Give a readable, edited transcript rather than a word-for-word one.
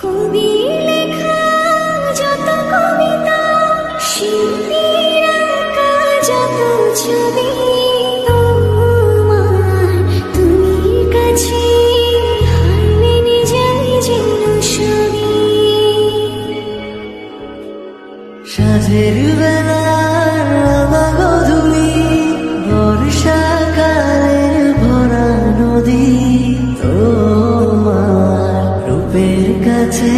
কবি লেখা যত কবিতা, শিল্পীর আঁকা যত ছবি, তোমার তুমি কাছে হার মেনে যাই যেন সবই। সাঁঝের বেলার রাঙা গধূলি, বর্ষাকালের ভরা নদী, তোমার রূপের কাছে